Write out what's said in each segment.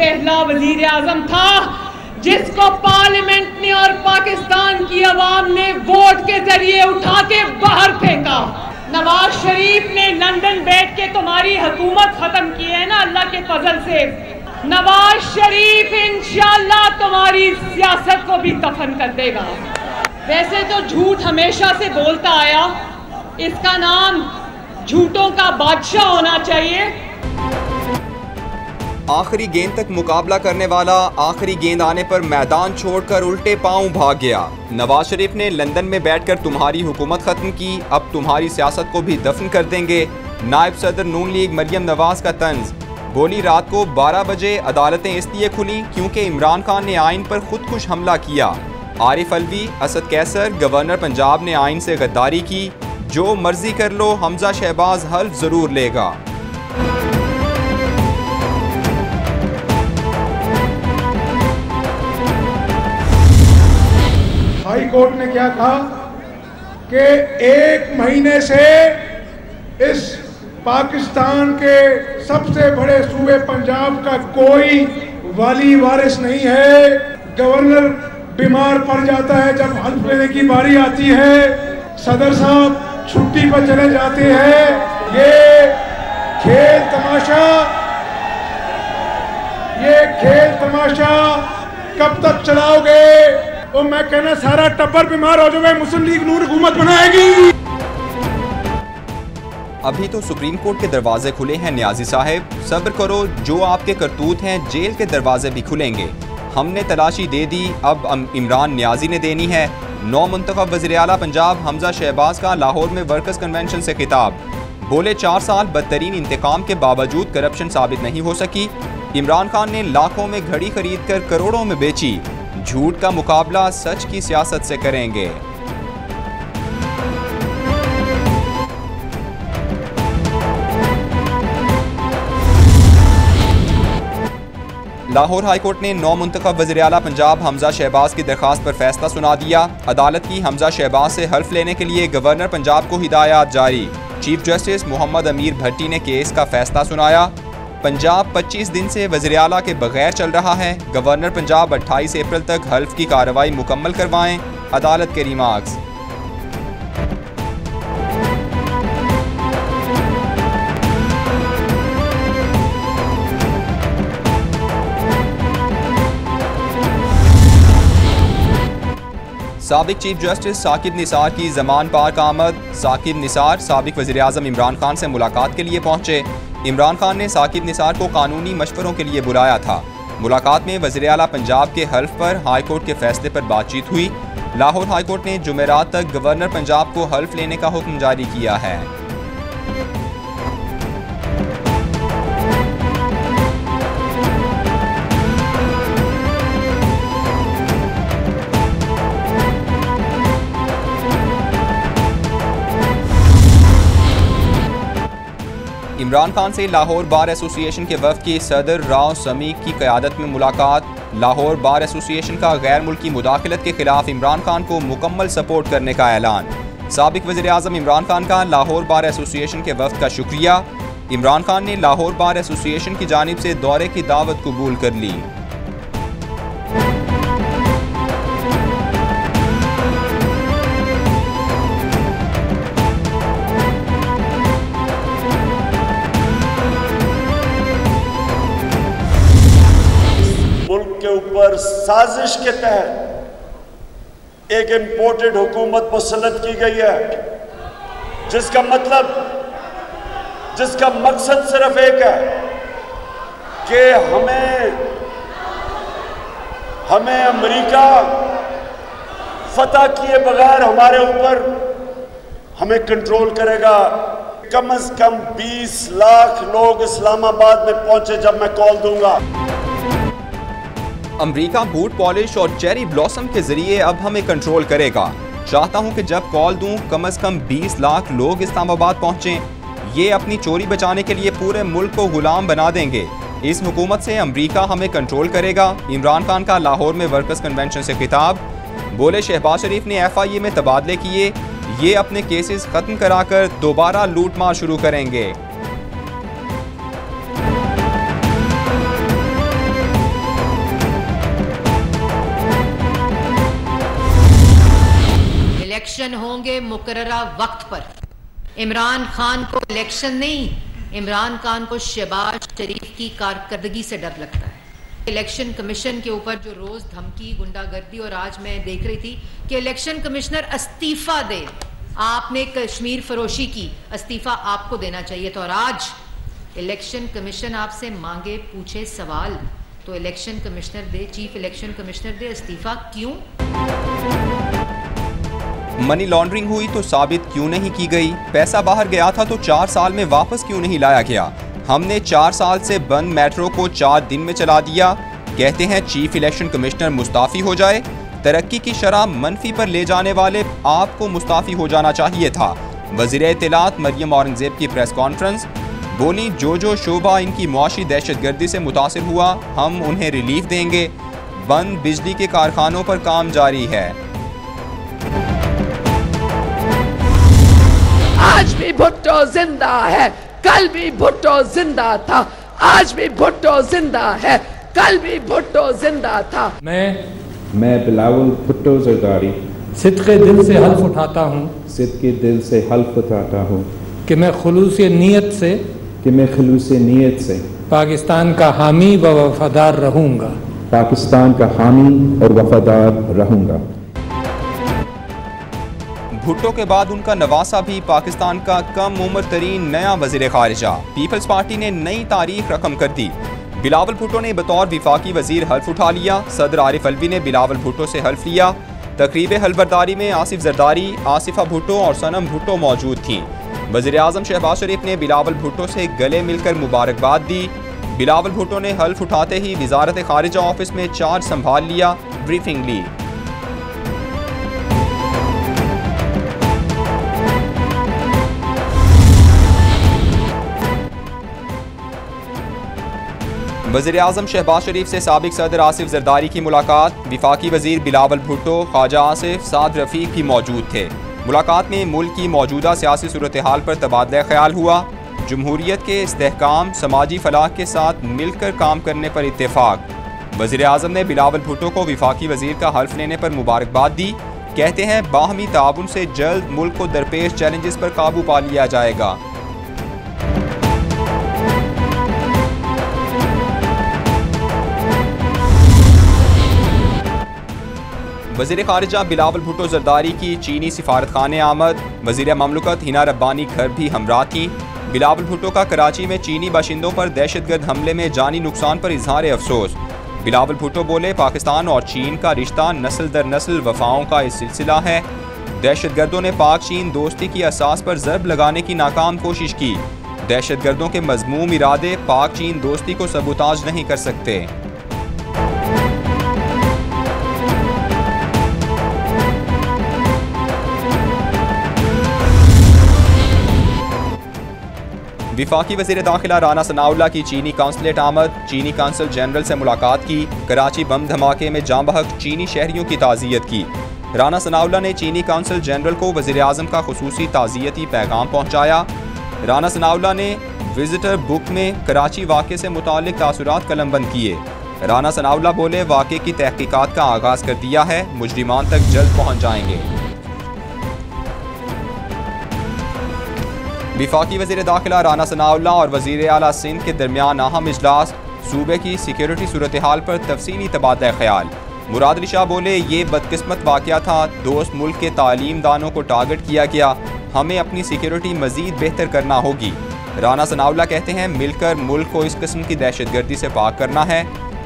पहला वजीर आजम था जिसको पार्लियामेंट ने और पाकिस्तान की आवाम ने वोट के जरिए उठा के बाहर फेंका। नवाज शरीफ ने लंदन बैठ के तुम्हारी हुकूमत खत्म की है ना, अल्लाह के फजल से। नवाज शरीफ इंशाअल्लाह तुम्हारी सियासत को भी दफन कर देगा। वैसे तो झूठ हमेशा से बोलता आया, इसका नाम झूठों का बादशाह होना चाहिए। आखिरी गेंद तक मुकाबला करने वाला आखिरी गेंद आने पर मैदान छोड़कर उल्टे पांव भाग गया। नवाज शरीफ ने लंदन में बैठकर तुम्हारी हुकूमत खत्म की, अब तुम्हारी सियासत को भी दफन कर देंगे। नायब सदर नून लीग मरियम नवाज का तंज बोली, रात को 12 बजे अदालतें इसलिए खुली क्योंकि इमरान खान ने आइन पर खुदकुश हमला किया। आरिफ अलवी, असद कैसर, गवर्नर पंजाब ने आइन से गद्दारी की। जो मर्जी कर लो, हमजा शहबाज हल्फ जरूर लेगा। हाई कोर्ट ने क्या कहा कि 1 महीने से इस पाकिस्तान के सबसे बड़े सूबे पंजाब का कोई वाली वारिस नहीं है। गवर्नर बीमार पड़ जाता है, जब हल्फ लेने की बारी आती है सदर साहब छुट्टी पर चले जाते हैं। ये खेल तमाशा कब तक चलाओगे? और मैं कहना सारा टब्बर बीमार हो जाए, मुस्लिम लीग नून हुकूमत बनाएगी। अभी तो सुप्रीम कोर्ट के दरवाजे खुले हैं न्याजी साहब, सब्र करो, जो आपके करतूत हैं जेल के दरवाजे भी खुलेंगे। हमने तलाशी दे दी, अब इमरान न्याजी ने देनी है। नौ मुंतखब वज़ीर आला पंजाब हमजा शहबाज का लाहौर में वर्कर्स कन्वेंशन से खिताब, बोले 4 साल बदतरीन इंतकाम के बावजूद करप्शन साबित नहीं हो सकी। इमरान खान ने लाखों में घड़ी खरीद कर करोड़ों में बेची। झूठ का मुकाबला सच की सियासत से करेंगे। लाहौर हाईकोर्ट ने 9 मुंतखब वज़ीर आला पंजाब हमजा शहबाज की दरख्वास्त पर फैसला सुना दिया। अदालत की हमजा शहबाज से हल्फ लेने के लिए गवर्नर पंजाब को हिदायत जारी। चीफ जस्टिस मोहम्मद अमीर भट्टी ने केस का फैसला सुनाया। पंजाब 25 दिन से वज़ीर आला के बगैर चल रहा है। गवर्नर पंजाब 28 अप्रैल तक हल्फ की कार्रवाई मुकम्मल करवाएं, अदालत के रिमार्क्स। साबिक चीफ जस्टिस साकिब निसार की ज़मान पार्क आमद। साकिब निसार साबिक वज़ीर आज़म इमरान खान से मुलाकात के लिए पहुंचे। इमरान खान ने साकिब निसार को कानूनी मशवरों के लिए बुलाया था। मुलाकात में वज़ीर आला पंजाब के हल्फ पर हाई कोर्ट के फैसले पर बातचीत हुई। लाहौर हाई कोर्ट ने जुमेरात तक गवर्नर पंजाब को हल्फ लेने का हुक्म जारी किया है। इमरान खान से लाहौर बार एसोसिएशन के वफ़द की सदर राव समीक की क़यादत में मुलाकात। लाहौर बार एसोसिएशन का गैर मुल्की मुदाखलत के खिलाफ इमरान खान को मुकम्मल सपोर्ट करने का ऐलान। साबिक वज़ीर आज़म इमरान खान का लाहौर बार एसोसिएशन के वफ़द का शुक्रिया। इमरान खान ने लाहौर बार एसोसिएशन की जानिब से दौरे की दावत कबूल कर ली। के ऊपर साजिश के तहत एक इंपोर्टेड हुकूमत मुसल्लत की गई है, जिसका मकसद सिर्फ एक है कि हमें अमेरिका फतह किए बगैर हमारे ऊपर हमें कंट्रोल करेगा। कम से कम 20 लाख लोग इस्लामाबाद में पहुंचे जब मैं कॉल दूंगा। अमेरिका बूट पॉलिश और चेरी ब्लॉसम के जरिए अब हमें कंट्रोल करेगा। चाहता हूं कि जब कॉल दूं कम से कम 20 लाख लोग इस्लामाबाद पहुंचें। ये अपनी चोरी बचाने के लिए पूरे मुल्क को गुलाम बना देंगे। इस हुकूमत से अमेरिका हमें कंट्रोल करेगा। इमरान खान का लाहौर में वर्कर्स कन्वेंशन से खिताब, बोले शहबाज शरीफ ने FIA में तबादले किए, ये अपने केसेस खत्म कराकर दोबारा लूटमार शुरू करेंगे। इलेक्शन होंगे मुकर्ररा वक्त पर। इमरान खान को इलेक्शन नहीं, इमरान खान को शहबाज शरीफ की कारकर्दगी से डर लगता है। इलेक्शन कमीशन के ऊपर जो रोज धमकी, गुंडागर्दी, और आज मैं देख रही थी कि इलेक्शन कमिश्नर इस्तीफा दे, आपने कश्मीर फरोशी की, इस्तीफा आपको देना चाहिए था। और आज इलेक्शन कमीशन आपसे मांगे, पूछे सवाल, तो इलेक्शन कमिश्नर दे, चीफ इलेक्शन कमिश्नर दे इस्तीफा। क्यों? मनी लॉन्ड्रिंग हुई तो साबित क्यों नहीं की गई? पैसा बाहर गया था तो 4 साल में वापस क्यों नहीं लाया गया? हमने 4 साल से बंद मेट्रो को 4 दिन में चला दिया। कहते हैं चीफ इलेक्शन कमिश्नर मुस्ताफी हो जाए। तरक्की की शरह मनफी पर ले जाने वाले आपको मुस्ताफी हो जाना चाहिए था। वज़ीर इत्तलात मरियम औरंगज़ेब की प्रेस कॉन्फ्रेंस, बोली जो शोबा इनकी मुआशी दहशतगर्दी से मुतासिर हुआ हम उन्हें रिलीफ देंगे। बंद बिजली के कारखानों पर काम जारी है। आज भी भुट्टो जिंदा है, कल भी भुट्टो जिंदा था, आज भी भुट्टो जिंदा है, कल भी भुट्टो जिंदा था। मैं बिलावल भुट्टो जरदारी सिद्क़े दिल से हल्फ उठाता हूँ, सिद्क़े दिल से हल्फ उठाता हूँ कि मैं खुलूस-ए नीयत से पाकिस्तान का हामी व वफादार रहूँगा, पाकिस्तान का हामी और वफादार रहूँगा। भुट्टो के बाद उनका नवासा भी पाकिस्तान का कम उम्र तरीन नया वज़ीर ख़ारिजा। पीपल्स पार्टी ने नई तारीख रकम कर दी। बिलावल भुट्टो ने बतौर विफाकी वज़ीर हल्फ उठा लिया। सदर आरिफ अलवी ने बिलावल भुट्टो से हल्फ लिया। तकरीब हल्फबरदारी में आसिफ जरदारी, आसिफा भुट्टो और सनम भुट्टो मौजूद थीं। वज़ीर आज़म शहबाज शरीफ ने बिलावल भुट्टो से गले मिलकर मुबारकबाद दी। बिलावल भुट्टो ने हल्फ उठाते ही वज़ारत ख़ारिजा ऑफिस में चार्ज संभाल लिया, ब्रीफिंग ली। वज़ीर आज़म शहबाज शरीफ से साबिक सदर आसिफ जरदारी की मुलाकात। विफाकी वज़ीर बिलावल भुट्टो, ख्वाजा आसिफ, साद रफ़ीक भी मौजूद थे। मुलाकात में मुल्क की मौजूदा सियासी सूरत हाल पर तबादला ख्याल हुआ। जमहूरियत के इस्तेहकाम, समाजी फलाह के साथ मिलकर काम करने पर इत्तेफाक। वज़ीर आज़म ने बिलावल भुट्टो को विफाकी वज़ीर का हल्फ लेने पर मुबारकबाद दी। कहते हैं बाहमी ताउन से जल्द मुल्क को दरपेश चैलेंजेस पर काबू पा लिया जाएगा। वज़ीर ख़ारिजा बिलावल भुट्टो जरदारी की चीनी सिफारत खाने आमद। वज़ीर ममलकत हिना रब्बानी घर भी हमरा थी। बिलावल भुट्टो का कराची में चीनी बाशिंदों पर दहशतगर्द हमले में जानी नुकसान पर इजहार अफसोस। बिलावल भुट्टो बोले, पाकिस्तान और चीन का रिश्ता नस्ल दर नस्ल वफाओं का इस सिलसिला है। दहशतगर्दों ने पाक चीन दोस्ती की असास पर ज़रब लगाने की नाकाम कोशिश की। दहशतगर्दों के मज़मूम इरादे पाक चीन दोस्ती को सबूताज नहीं कर सकते। विफाकी वज़ीर दाखिला राना सनाउल्लाह की चीनी काउंसलेट आमद। चीनी काउंसिल जनरल से मुलाकात की। कराची बम धमाके में जाँ बहक चीनी शहरियों की ताज़ियत की। राना सनाउल्लाह ने चीनी काउंसिल जनरल को वज़ीर आज़म का खुसूसी ताज़ियती पैगाम पहुँचाया। राना सनाउल्लाह ने विजिटर बुक में कराची वाक़े से मुताल्लिक़ तासुरात कलमबंद किए। राना सनाउल्लाह बोले, वाक़े की तहक़ीक़ात का आगाज़ कर दिया है, मुजरिमान तक जल्द पहुँच जाएंगे। विफाकी वज़ीर दाखिला राना सनाउल्लाह और वज़ीर आला सिंध के दरमियान अहम इजलास। सूबे की सिक्योरिटी सूरत हाल पर तफसीली तबादला ख्याल। मुराद अली शाह बोले, ये बदकिस्मत वाक़या था, दोस्त मुल्क के तालीम दानों को टारगेट किया गया, हमें अपनी सिक्योरिटी मज़ीद बेहतर करना होगी। राना सनाउल्लाह कहते हैं, मिलकर मुल्क को इस किस्म की दहशतगर्दी से पाक करना है।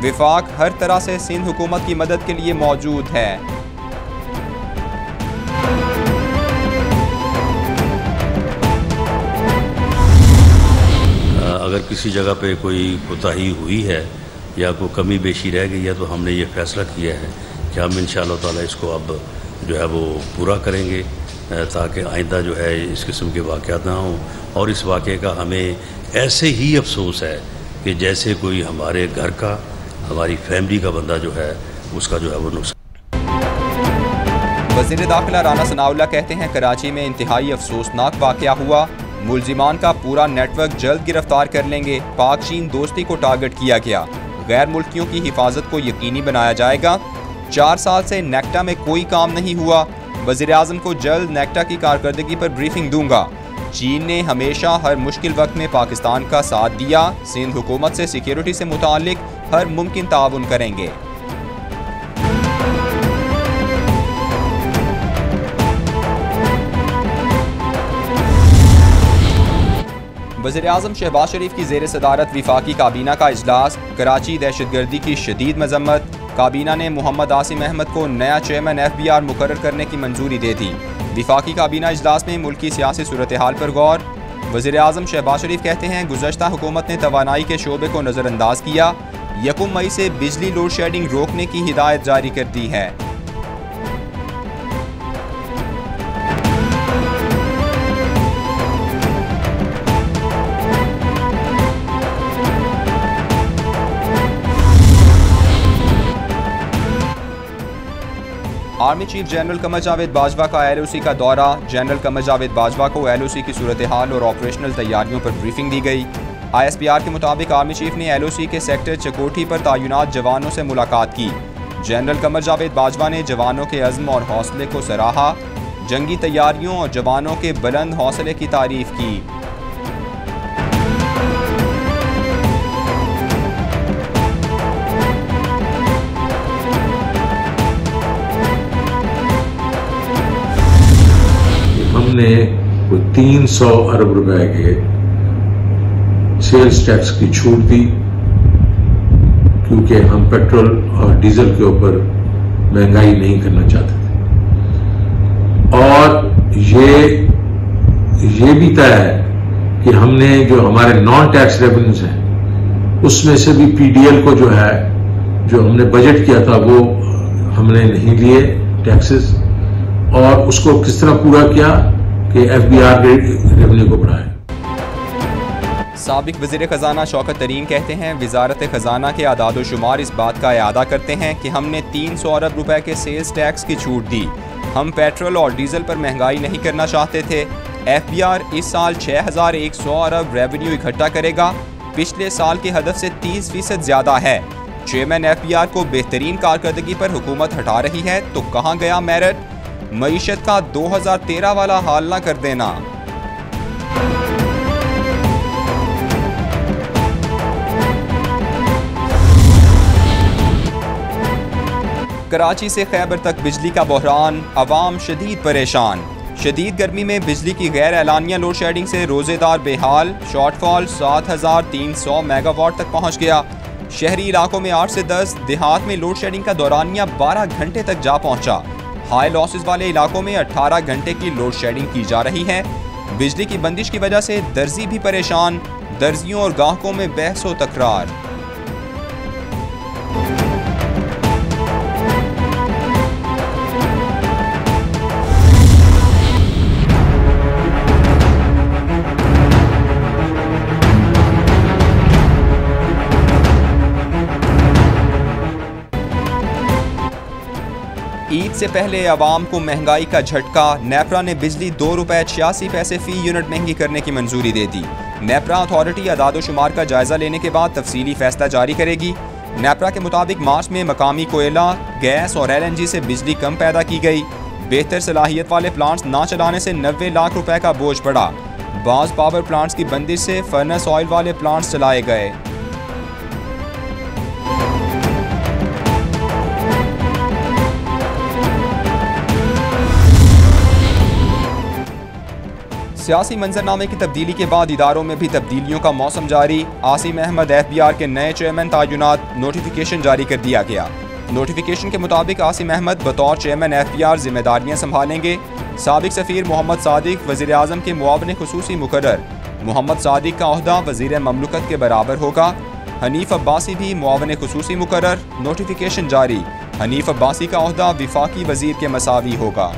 विफाक हर तरह से सिंध हुकूमत की मदद के लिए मौजूद है। अगर किसी जगह पे कोई कोताही हुई है या कोई कमी बेशी रह गई है तो हमने ये फ़ैसला किया है कि हम इंशाअल्लाह ताला इसको अब जो है वो पूरा करेंगे, ताकि आइंदा जो है इस किस्म के वाक़यात ना हों। और इस वाक़े का हमें ऐसे ही अफसोस है कि जैसे कोई हमारे घर का, हमारी फैमिली का बंदा जो है उसका जो है वो नुकसान। वज़ीर दाखिला राना सनाउल्लाह कहते हैं, कराची में इंतहाई अफसोसनाक वाक़या हुआ, मुलजिमान का पूरा नेटवर्क जल्द गिरफ्तार कर लेंगे। पाक चीन दोस्ती को टारगेट किया गया, गैर मुल्कियों की हिफाजत को यकीनी बनाया जाएगा। 4 साल से नेक्टा में कोई काम नहीं हुआ, वज़ीर आज़म को जल्द नेक्टा की कारकर्दगी पर ब्रीफिंग दूंगा। चीन ने हमेशा हर मुश्किल वक्त में पाकिस्तान का साथ दिया। सिंध हुकूमत से सिक्योरिटी से मुताल्लिक हर मुमकिन ताउन करेंगे। वज़ीर आज़म शहबाज शरीफ की ज़ेर सदारत विफाकी काबीना का इजलास। कराची दहशतगर्दी की शदीद मजम्मत। काबीना ने मोहम्मद आसिम अहमद को नया चेयरमैन FBI मुकर्रर करने की मंजूरी दे दी। विफाकी काबीना इजलास में मुल्की सियासी सूरत हाल पर गौर। वज़ीर आज़म शहबाज शरीफ कहते हैं गुज़श्ता हुकूमत ने तवानाई के शोबे को नज़रअंदाज किया। 1 मई से बिजली लोड शेडिंग रोकने की हिदायत जारी कर दी है। Army chief general Qamar Javed Bajwa का LOC का दौरा। जनरल कमर जावेद बाजवा को LOC की सूरत हाल और ऑपरेशनल तैयारियों पर ब्रीफिंग दी गई। ISPR के मुताबिक आर्मी चीफ ने LOC के सेक्टर चकोठी पर तैनात जवानों से मुलाकात की। जनरल कमर जावेद बाजवा ने जवानों के अज़्म और हौसले को सराहा। जंगी तैयारियों और जवानों के बुलंद हौसले की तारीफ की। हमने कोई 300 अरब रुपए के सेल्स टैक्स की छूट दी, क्योंकि हम पेट्रोल और डीजल के ऊपर महंगाई नहीं करना चाहते थे। और ये भी तय है कि हमने जो हमारे नॉन टैक्स रेवेन्यूज हैं उसमें से भी PDL को जो हमने बजट किया था वो हमने नहीं लिए टैक्सेस, और उसको किस तरह पूरा किया कि FBR रेवेन्यू को बढ़ाए। साबिक वज़ीर ख़जाना शौकत तरीन कहते हैं वज़ारत ख़जाना के आदाद शुमार इस बात का इआदा करते हैं कि हमने 300 अरब रुपए के सेल्स टैक्स की छूट दी। हम पेट्रोल और डीजल पर महंगाई नहीं करना चाहते थे। FBR इस साल 6100 अरब रेवेन्यू इकट्ठा करेगा, पिछले साल के हदफ से 30% ज़्यादा है। चेयरमैन FBR को बेहतरीन कारकर्दगी पर हुकूमत हटा रही है तो कहाँ गया मेरिट। मईशत का 2013 वाला हाल ना कर देना। कराची से खैबर तक बिजली का बहरान। अवाम शदीद परेशान। शदीद गर्मी में बिजली की गैर एलानिया लोड शेडिंग से रोजेदार बेहाल। शॉर्टफॉल 7300 मेगावाट तक पहुंच गया। शहरी इलाकों में 8 से 10, देहात में लोड शेडिंग का दौरानिया 12 घंटे तक जा पहुंचा। हाई लॉसेस वाले इलाकों में 18 घंटे की लोड शेडिंग की जा रही है। बिजली की बंदिश की वजह से दर्जी भी परेशान। दर्जियों और गाहकों में बहस व तकरार। ईद से पहले अवाम को महंगाई का झटका। नेपरा ने बिजली 2 रुपए 86 पैसे फी यूनिट महंगी करने की मंजूरी दे दी। नेपरा अथॉरिटी आदाद शुमार का जायजा लेने के बाद तफसीली फैसला जारी करेगी। नेपरा के मुताबिक मार्च में मकामी कोयला, गैस और LNG से बिजली कम पैदा की गई। बेहतर सलाहियत वाले प्लांट्स ना चलाने से 90 लाख रुपए का बोझ पड़ा। बाज़ पावर प्लांट्स की बंदिश से फर्नेस ऑयल वाले प्लांट्स चलाए गए। सियासी मंजरनामे की तब्दीली के बाद इदारों में भी तब्दीलियों का मौसम जारी। आसिम अहमद FBR के नए चेयरमैन तैनात। नोटिफिकेशन जारी कर दिया गया। नोटिफिकेशन के मुताबिक आसिम अहमद बतौर चेयरमैन FBR जिम्मेदारियां संभालेंगे। साबिक सफ़ीर मोहम्मद सादिक वज़ीर आज़म के मुआविन खुसूसी मुकर्रर। मोहम्मद सादिक का ओहदा वज़ीर ममलकत के बराबर होगा। हनीफ अब्बासी भी मुआविन खुसूसी मुकर्रर। नोटिफिकेशन जारी। हनीफ अब्बासी का ओहदा विफाकी वज़ीर के मसावी होगा।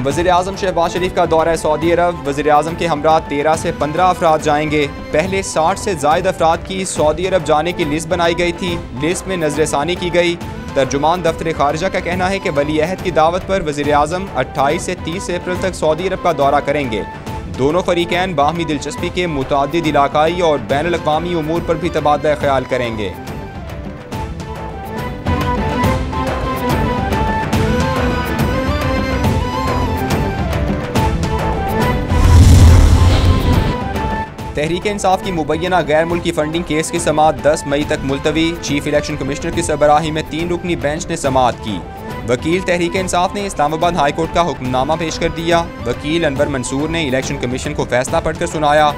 वज़ीर आज़म शहबाज शरीफ का दौरा सऊदी अरब। वज़ीर आज़म के हमरा 13 से 15 अफराद जाएंगे। पहले 60 से ज़ायद अफराद की सऊदी अरब जाने की लिस्ट बनाई गई थी। लिस्ट में नजरसानी की गई। तर्जुमान दफ्तर खारिजा का कहना है कि वली अहद की दावत पर वज़ीर आज़म 28 से 30 अप्रैल तक सऊदी अरब का दौरा करेंगे। दोनों फरीकैन बाहमी दिलचस्पी के मुतादिद इलाकाई और बैनुल-अक़वामी उमूर पर भी तबादला ख्याल करेंगे। तहरीक इंसाफ की मुबैना गैर मुल्की फंडिंग केस की समाअत 10 मई तक मुलतवी। चीफ इलेक्शन कमिश्नर की सरबराही में 3 रुकनी बेंच ने समाअत की। वकील तहरीक इंसाफ ने इस्लामाबाद हाई कोर्ट का हुक्मनामा पेश कर दिया। वकील अनवर मंसूर ने इलेक्शन कमीशन को फैसला पढ़कर सुनाया।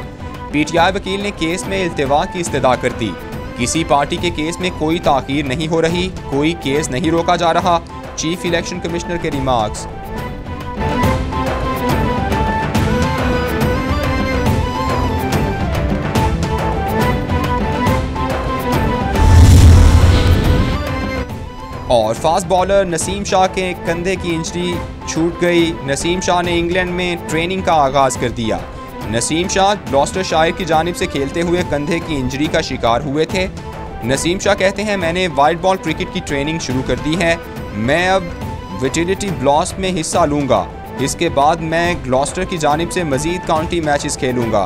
PTI वकील ने केस में इल्तिवा की इस्तदा कर दी। किसी पार्टी के केस में कोई ताख़ीर नहीं हो रही, कोई केस नहीं रोका जा रहा। चीफ इलेक्शन कमिश्नर के रिमार्क्स। और फास्ट बॉलर नसीम शाह के कंधे की इंजरी छूट गई। नसीम शाह ने इंग्लैंड में ट्रेनिंग का आगाज़ कर दिया। नसीम शाह ग्लॉस्टरशायर की जानिब से खेलते हुए कंधे की इंजरी का शिकार हुए थे। नसीम शाह कहते हैं, मैंने वाइड बॉल क्रिकेट की ट्रेनिंग शुरू कर दी है। मैं अब विटिलिटी ब्लास्ट में हिस्सा लूँगा। इसके बाद मैं ग्लॉस्टर की जानिब से मज़ीद काउंटी मैचेस खेलूँगा।